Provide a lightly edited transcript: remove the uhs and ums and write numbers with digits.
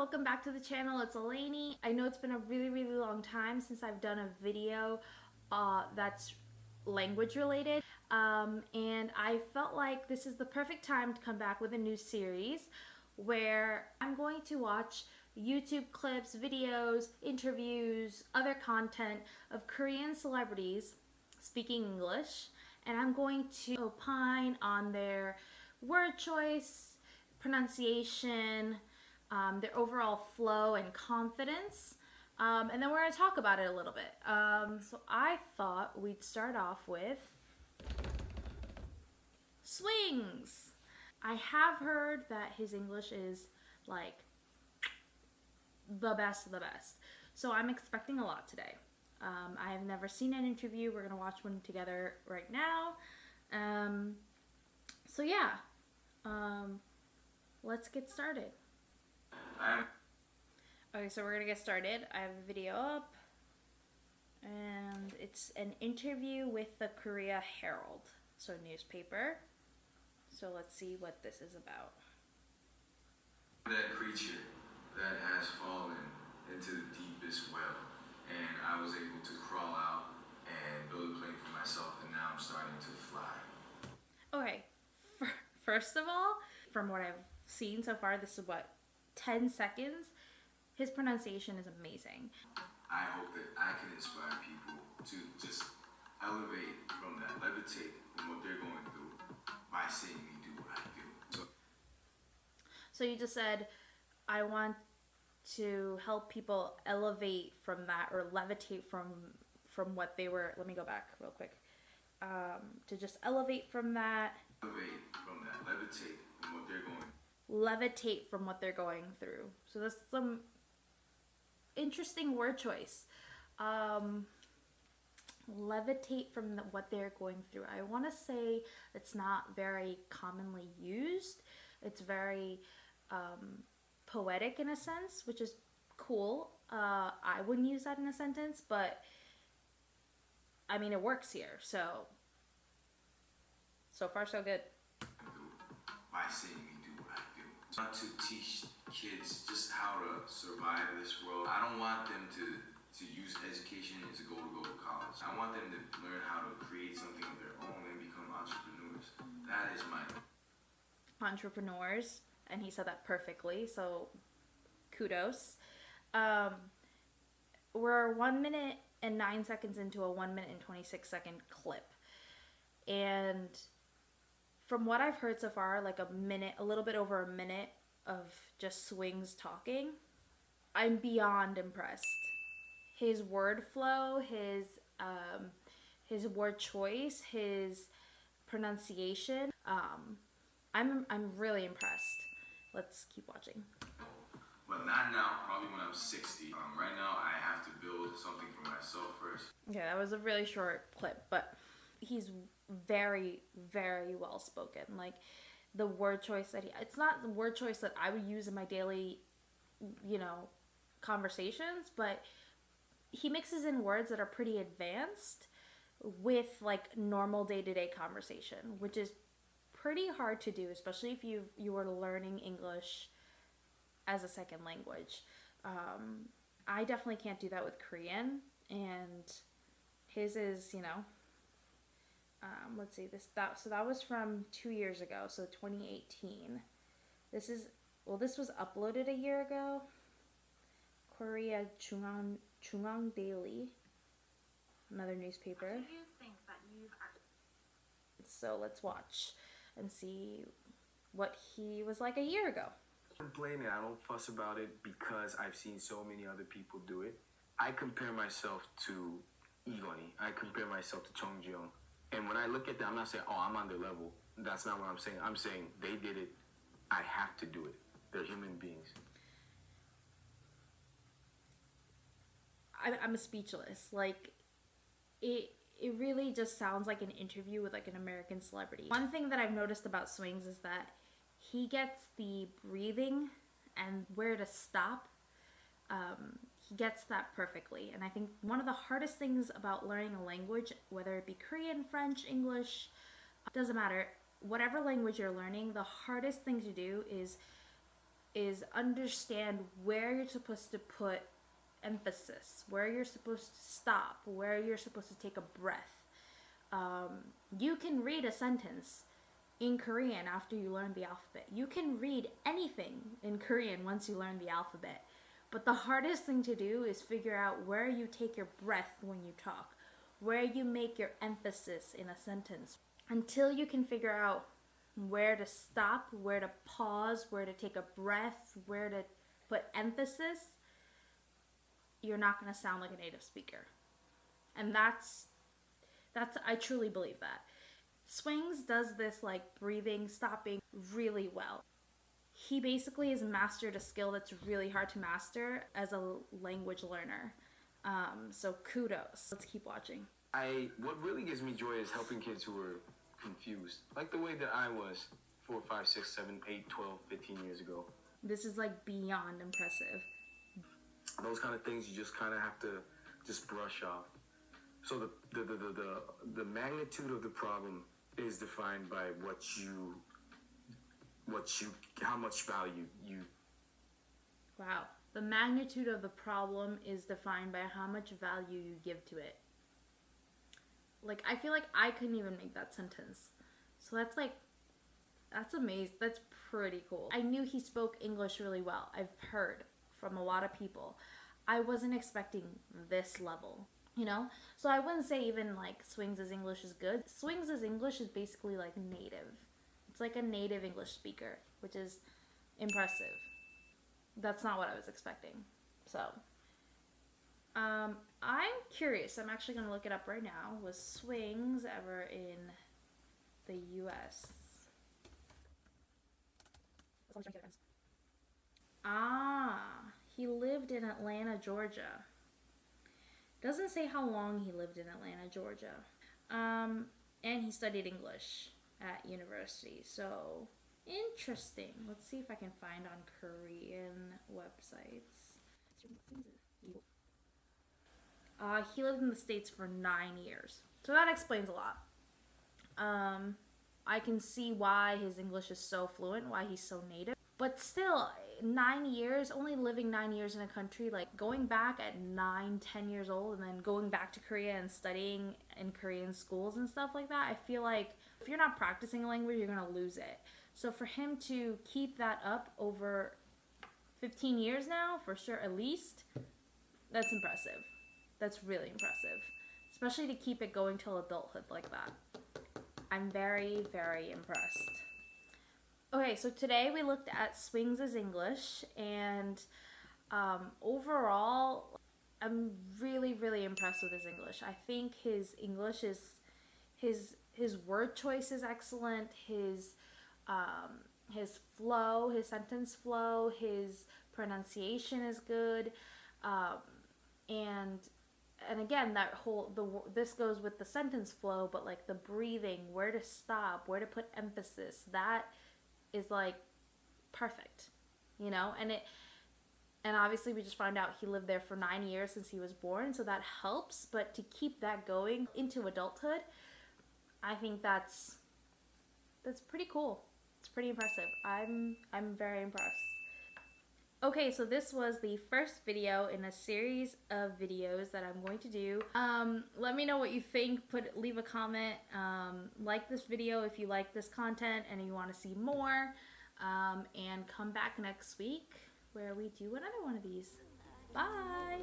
welcome back to the channel. It's Eleni. I know it's been a really long time since I've done a video that's language related, and I felt like this is the perfect time to come back with a new series where I'm going to watch YouTube clips, videos, interviews, other content of Korean celebrities speaking English, and I'm going to opine on their word choice, pronunciation, their overall flow and confidence, and then we're going to talk about it a little bit. So I thought we'd start off with Swings. I have heard that his English is like the best of the best, so I'm expecting a lot today. I have never seen an interview. We're going to watch one together right now. So yeah, let's get started. Okay, so we're gonna get started. I have a video up, and it's an interview with the Korea Herald, so newspaper. So let's see what this is about. That creature that has fallen into the deepest well, and I was able to crawl out and build a plane for myself, and now I'm starting to fly. Okay, first of all, from what I've seen so far, this is what, 10 seconds? His pronunciation is amazing. I hope that I can inspire people to just elevate from that, levitate from what they're going through by seeing me do what I do. So you just said, I want to help people elevate from that, or levitate from what they were. Let me go back real quick. To just elevate from that. Elevate from that, levitate from what they're going. Levitate from what they're going through. So that's some interesting word choice. Levitate from what they're going through. I want to say it's not very commonly used. It's very poetic in a sense, which is cool. I wouldn't use that in a sentence, but I mean, it works here. So far so good. By seeing me do what I do. Not to teach kids just how to survive this world. I don't want them to use education as a goal to go to college. I want them to learn how to create something of their own and become entrepreneurs. That is my entrepreneurs, and he said that perfectly, so kudos. We're 1 minute and 9 seconds into a 1 minute and 26-second clip, and from what I've heard so far, like a little bit over a minute of just Swings talking, I'm beyond impressed. His word flow, his word choice, his pronunciation, I'm really impressed. Let's keep watching. But not now, probably when I'm 60. Right now, I have to build something for myself first. Yeah, that was a really short clip, but he's very well spoken. Like the word choice that it's not the word choice that I would use in my daily, conversations, but he mixes in words that are pretty advanced with like normal day-to-day conversation, which is pretty hard to do, especially if you were learning English as a second language. I definitely can't do that with Korean, and his is, let's see, so that was from 2 years ago, so 2018. This was uploaded a year ago. Korea Chungang Daily, another newspaper. Do you think that So let's watch and see what he was like a year ago. I don't blame it. I don't fuss about it because I've seen so many other people do it. I compare myself to Igoni. I compare myself to Chung Jeong. And when I look at them, I'm not saying, oh, I'm on their level. That's not what I'm saying. I'm saying they did it. I have to do it. They're human beings. I'm speechless. Like, it really just sounds like an interview with like an American celebrity. One thing that I've noticed about Swings is that he gets the breathing and where to stop. He gets that perfectly. And I think one of the hardest things about learning a language, whether it be Korean, French, English, doesn't matter, whatever language you're learning, the hardest thing to do is is understand where you're supposed to put emphasis, where you're supposed to stop, where you're supposed to take a breath. You can read a sentence in Korean after you learn the alphabet. You can read anything in Korean once you learn the alphabet. But the hardest thing to do is figure out where you take your breath when you talk, where you make your emphasis in a sentence. Until you can figure out where to stop, where to pause, where to take a breath, where to put emphasis, you're not going to sound like a native speaker. And that's I truly believe that. Swings does this like breathing, stopping really well. He basically has mastered a skill that's really hard to master as a language learner. So kudos. Let's keep watching. What really gives me joy is helping kids who are confused, like the way that I was 4, 5, 6, 7, 8, 12, 15 years ago. This is like beyond impressive. Those kind of things you just kind of have to just brush off. So the magnitude of the problem is defined by how much value you. Wow. The magnitude of the problem is defined by how much value you give to it. Like, I feel like I couldn't even make that sentence. So that's amazing. That's pretty cool. I knew he spoke English really well. I've heard from a lot of people. I wasn't expecting this level, you know? So I wouldn't say even like Swings' English is good. Swings' English is basically like native. It's like a native English speaker, which is impressive. That's not what I was expecting. So, I'm curious. I'm actually going to look it up right now. Was Swings ever in the U.S.? He lived in Atlanta, Georgia. Doesn't say how long he lived in Atlanta, Georgia. And he studied English at university. So, interesting. Let's see if I can find on Korean websites. He lived in the States for 9 years. So that explains a lot. I can see why his English is so fluent, why he's so native. But still, 9 years, only living 9 years in a country, like going back at 9, 10 years old and then going back to Korea and studying in Korean schools and stuff like that, I feel like if you're not practicing a language, you're going to lose it. So for him to keep that up over 15 years now, for sure, at least, that's impressive. That's really impressive. Especially to keep it going till adulthood like that. I'm very, very impressed. Okay, so today we looked at Swings' English, and overall, I'm really, really impressed with his English. I think his English is, his word choice is excellent, his flow, his sentence flow, his pronunciation is good, and again, this goes with the sentence flow, but like the breathing, where to stop, where to put emphasis, that is like perfect, you know? And obviously we just found out he lived there for 9 years since he was born, so that helps, but to keep that going into adulthood, I think that's pretty cool. It's pretty impressive. I'm very impressed. Okay, so this was the first video in a series of videos that I'm going to do. Let me know what you think. Leave a comment. Like this video if you like this content and you want to see more. And come back next week where we do another one of these. Bye!